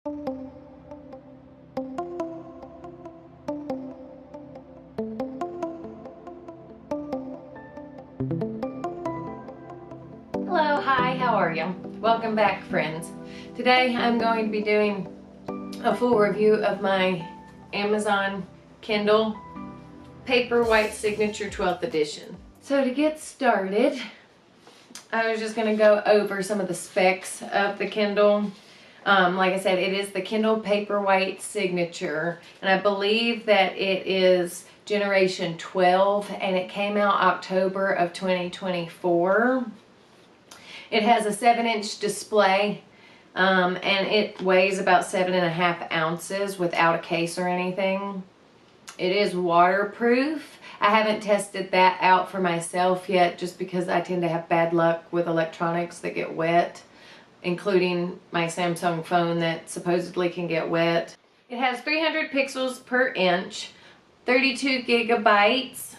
Hello, hi, how are you? Welcome back, friends. Today I'm going to be doing a full review of my Amazon Kindle Paperwhite Signature 12th edition. So to get started, I was just going to go over some of the specs of the Kindle. Like I said, it is the Kindle Paperwhite Signature, and I believe that it is generation 12, and it came out October of 2024. It has a 7-inch display, and it weighs about 7.5 ounces without a case or anything. It is waterproof. I haven't tested that out for myself yet, just because I tend to have bad luck with electronics that get wet, including my Samsung phone that supposedly can get wet. It has 300 pixels per inch, 32 gigabytes.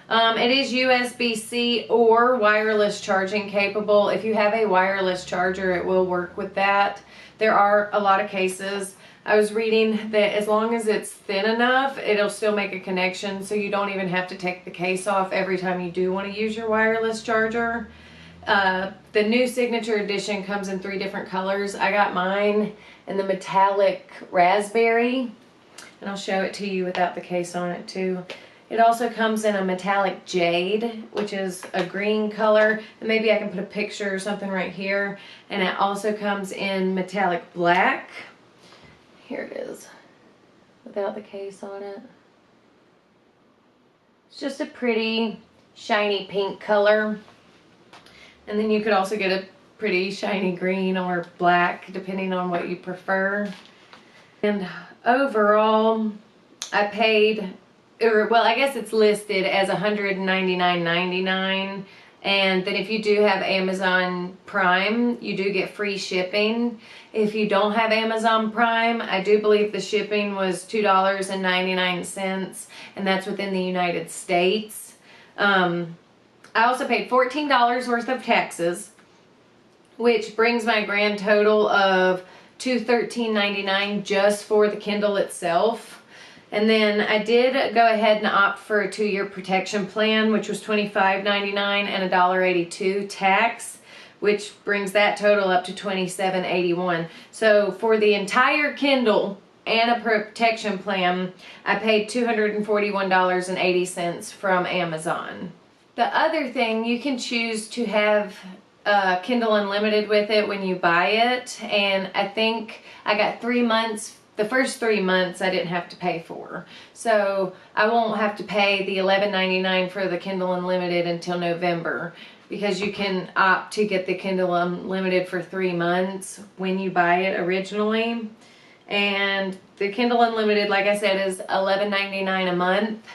It is USB-C or wireless charging capable. If you have a wireless charger, it will work with that. There are a lot of cases. I was reading that as long as it's thin enough, it'll still make a connection, so you don't even have to take the case off every time you do want to use your wireless charger. The new Signature Edition comes in 3 different colors. I got mine in the metallic raspberry, and I'll show it to you without the case on it too. It also comes in a metallic jade, which is a green color, and maybe I can put a picture or something right here. And it also comes in metallic black. Here it is, without the case on it. It's just a pretty shiny pink color. And then you could also get a pretty shiny green or black, depending on what you prefer. And overall, I paid, well, I guess it's listed as $199.99, and then if you do have Amazon Prime, you do get free shipping. If you don't have Amazon Prime, I do believe the shipping was $2.99, and that's within the United States. I also paid $14 worth of taxes, which brings my grand total of $213.99 just for the Kindle itself. And then I did go ahead and opt for a 2-year protection plan, which was $25.99 and $1.82 tax, which brings that total up to $27.81. So for the entire Kindle and a protection plan, I paid $241.80 from Amazon. The other thing, you can choose to have Kindle Unlimited with it when you buy it, and I think I got 3 months. The first 3 months I didn't have to pay for. So I won't have to pay the $11.99 for the Kindle Unlimited until November, because you can opt to get the Kindle Unlimited for 3 months when you buy it originally. And the Kindle Unlimited, like I said, is $11.99 a month.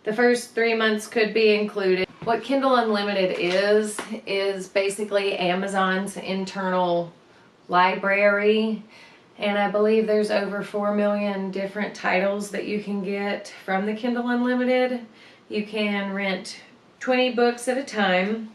The first 3 months could be included. What Kindle Unlimited is basically Amazon's internal library. And I believe there's over 4 million different titles that you can get from the Kindle Unlimited. You can rent 20 books at a time,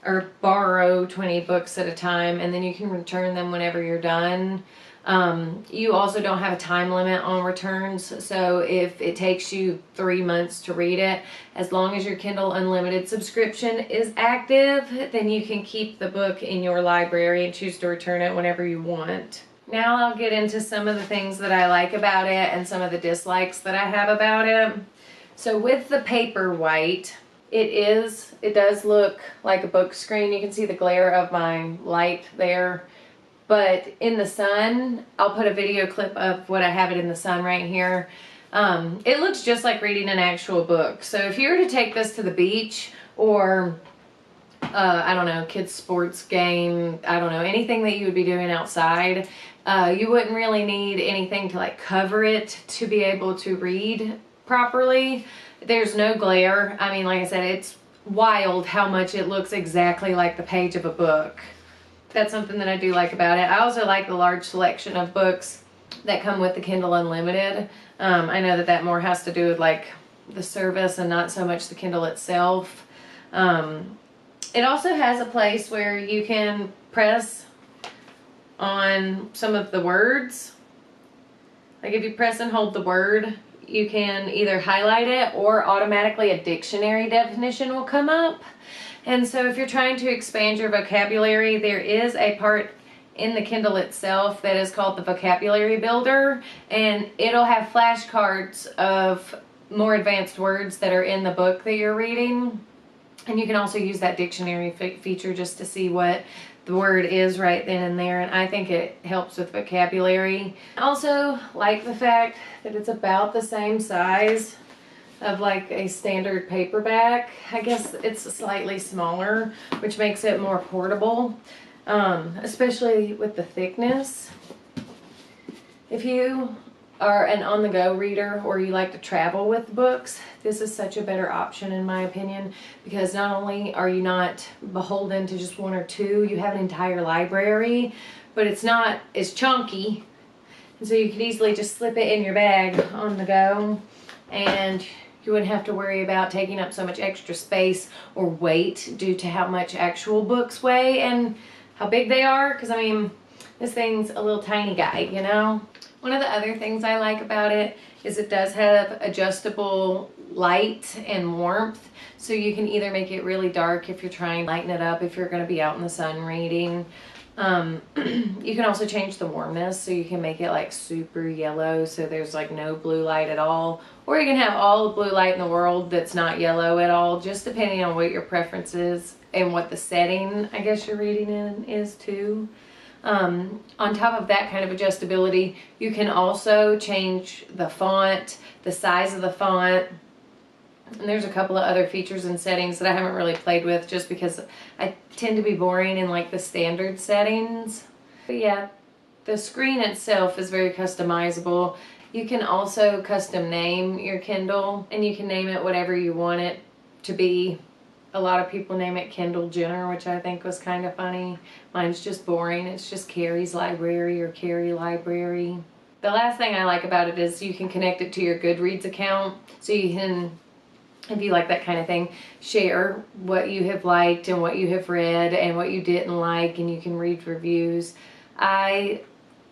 or borrow 20 books at a time, and then you can return them whenever you're done. You also don't have a time limit on returns, so if it takes you 3 months to read it, as long as your Kindle Unlimited subscription is active, then you can keep the book in your library and choose to return it whenever you want. Now I'll get into some of the things that I like about it and some of the dislikes that I have about it. So with the Paperwhite, it does look like a book screen. You can see the glare of my light there. But in the sun, I'll put a video clip of what I have it in the sun right here. It looks just like reading an actual book. So if you were to take this to the beach, or I don't know, kids' sports game, I don't know, anything that you would be doing outside, you wouldn't really need anything to like cover it to be able to read properly. There's no glare. I mean, like I said, it's wild how much it looks exactly like the page of a book. That's something that I do like about it. I also like the large selection of books that come with the Kindle Unlimited. I know that more has to do with like the service and not so much the Kindle itself. It also has a place where you can press on some of the words. Like if you press and hold the word, you can either highlight it or automatically a dictionary definition will come up. And so if you're trying to expand your vocabulary, there is a part in the Kindle itself that is called the Vocabulary Builder, and it'll have flashcards of more advanced words that are in the book that you're reading. And you can also use that dictionary feature just to see what the word is right then and there, and I think it helps with vocabulary. I also like the fact that it's about the same size of like a standard paperback. I guess it's slightly smaller, which makes it more portable, especially with the thickness. If you are an on-the-go reader or you like to travel with books, this is such a better option in my opinion, because not only are you not beholden to just one or two, you have an entire library, but it's not as chunky, and so you could easily just slip it in your bag on the go, and you wouldn't have to worry about taking up so much extra space or weight due to how much actual books weigh and how big they are, because I mean, this thing's a little tiny guy, you know? One of the other things I like about it is it does have adjustable light and warmth, so you can either make it really dark if you're trying to lighten it up if you're going to be out in the sun reading. You can also change the warmness, so you can make it like super yellow so there's like no blue light at all, or you can have all the blue light in the world that's not yellow at all, just depending on what your preference is and what the setting I guess you're reading in is too. On top of that kind of adjustability, you can also change the font, the size of the font, and there's a couple of other features and settings that I haven't really played with just because I tend to be boring in like the standard settings. But yeah, the screen itself is very customizable. You can also custom name your Kindle, and you can name it whatever you want it to be. A lot of people name it Kendall Jenner, which I think was kind of funny. Mine's just boring. It's just Carrie's Library or Carrie Library. The last thing I like about it is you can connect it to your Goodreads account. So you can, if you like that kind of thing, share what you have liked and what you have read and what you didn't like, and you can read reviews. I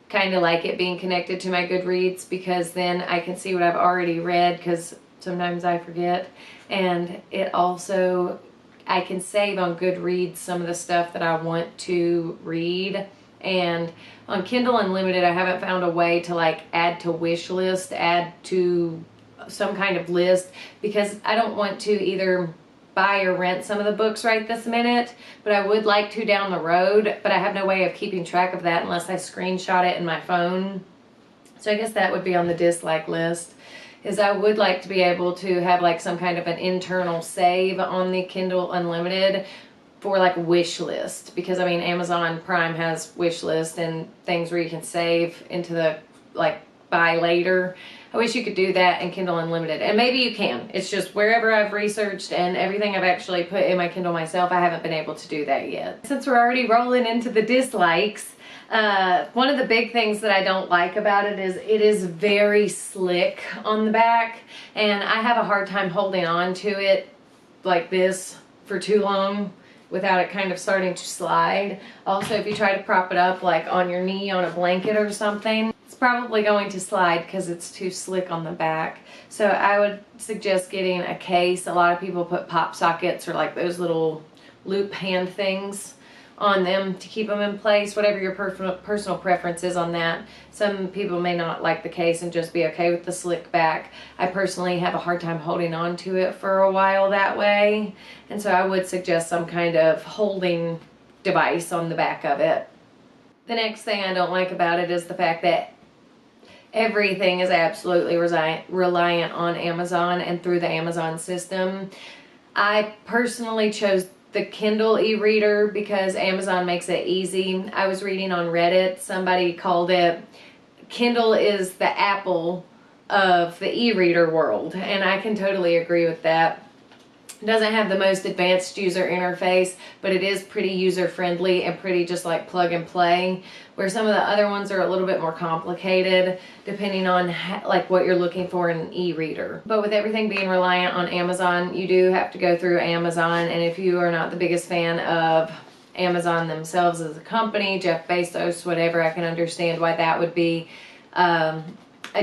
kind of like it being connected to my Goodreads because then I can see what I've already read, because sometimes I forget. And it also, I can save on Goodreads some of the stuff that I want to read. And on Kindle Unlimited, I haven't found a way to like add to wish list, add to some kind of list, because I don't want to either buy or rent some of the books right this minute, but I would like to down the road, but I have no way of keeping track of that unless I screenshot it in my phone. So I guess that would be on the dislike list. Is I would like to be able to have like some kind of an internal save on the Kindle Unlimited for like wish list, because I mean Amazon Prime has wish list and things where you can save into the like buy later. I wish you could do that in Kindle Unlimited, and maybe you can. It's just wherever I've researched and everything I've actually put in my Kindle myself, I haven't been able to do that yet. Since we're already rolling into the dislikes, one of the big things that I don't like about it is very slick on the back, and I have a hard time holding on to it like this for too long without it kind of starting to slide. Also, if you try to prop it up like on your knee on a blanket or something, it's probably going to slide because it's too slick on the back. So I would suggest getting a case. A lot of people put pop sockets or like those little loop hand things on them to keep them in place, whatever your personal preference is on that. Some people may not like the case and just be okay with the slick back. I personally have a hard time holding on to it for a while that way, and so I would suggest some kind of holding device on the back of it. The next thing I don't like about it is the fact that everything is absolutely reliant on Amazon and through the Amazon system. I personally chose the Kindle e-reader because Amazon makes it easy. I was reading on Reddit, somebody called it Kindle is the Apple of the e-reader world, and I can totally agree with that. It doesn't have the most advanced user interface, but it is pretty user-friendly and pretty just like plug and play, where some of the other ones are a little bit more complicated depending on like what you're looking for in an e-reader. But with everything being reliant on Amazon, you do have to go through Amazon, and if you are not the biggest fan of Amazon themselves as a company, Jeff Bezos, whatever. I can understand why that would be a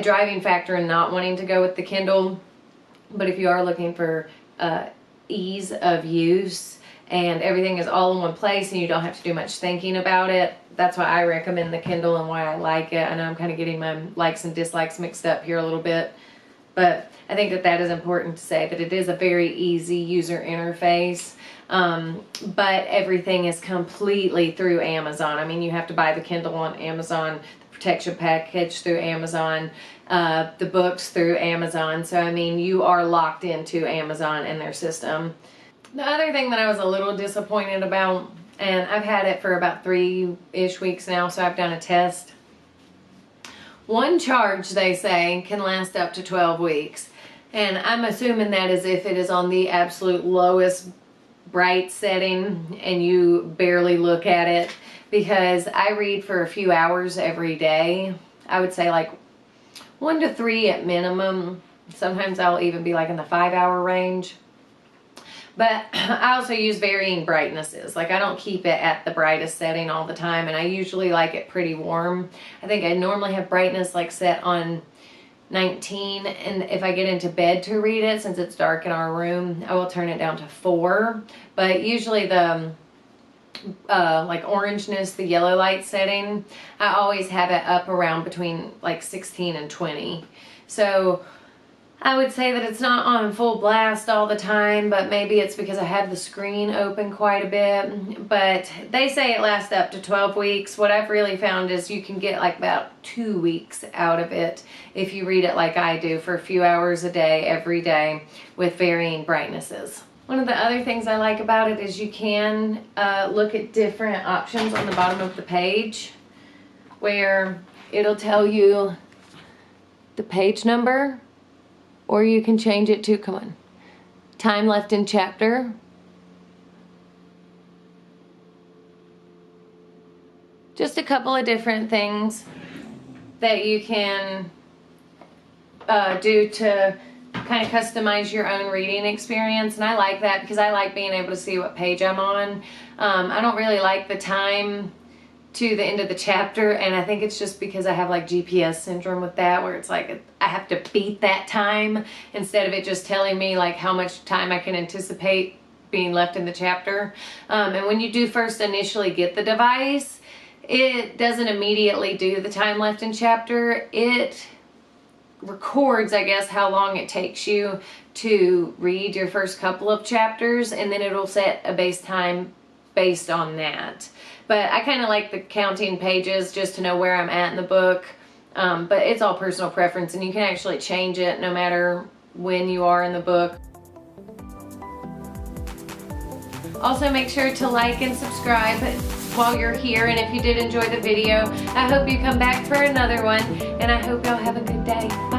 driving factor in not wanting to go with the Kindle. But if you are looking for ease of use and everything is all in one place and you don't have to do much thinking about it, that's why I recommend the Kindle and why I like it. I know I'm kind of getting my likes and dislikes mixed up here a little bit, but I think that that is important to say, that it is a very easy user interface. But everything is completely through Amazon. I mean, you have to buy the Kindle on Amazon, the protection package through Amazon, the books through Amazon. So, I mean, you are locked into Amazon and their system. The other thing that I was a little disappointed about, and I've had it for about 3-ish weeks now, so I've done a test. One charge, they say, can last up to 12 weeks. And I'm assuming that is if it is on the absolute lowest bright setting and you barely look at it, because I read for a few hours every day. I would say like 1 to 3 at minimum. Sometimes I'll even be like in the 5-hour range. But I also use varying brightnesses. Like I don't keep it at the brightest setting all the time, and I usually like it pretty warm. I think I normally have brightness like set on 19, and if I get into bed to read it, since it's dark in our room, I will turn it down to 4. But usually the like orangeness, the yellow light setting, I always have it up around between like 16 and 20. So I would say that it's not on full blast all the time, but maybe it's because I have the screen open quite a bit. But they say it lasts up to 12 weeks. What I've really found is you can get like about 2 weeks out of it if you read it like I do for a few hours a day, every day, with varying brightnesses. One of the other things I like about it is you can look at different options on the bottom of the page where it'll tell you the page number, or you can change it to, come on, time left in chapter. Just a couple of different things that you can do to kind of customize your own reading experience. And I like that because I like being able to see what page I'm on. I don't really like the time to the end of the chapter, and I think it's just because I have like GPS syndrome with that, where it's like I have to beat that time instead of it just telling me like how much time I can anticipate being left in the chapter. And when you do first initially get the device, it doesn't immediately do the time left in chapter. It records, I guess, how long it takes you to read your first couple of chapters, and then it'll set a base time based on that. But I kind of like the counting pages just to know where I'm at in the book. But it's all personal preference, and you can actually change it no matter when you are in the book. Also, make sure to like and subscribe while you're here. And if you did enjoy the video, I hope you come back for another one. And I hope y'all have a good day. Bye.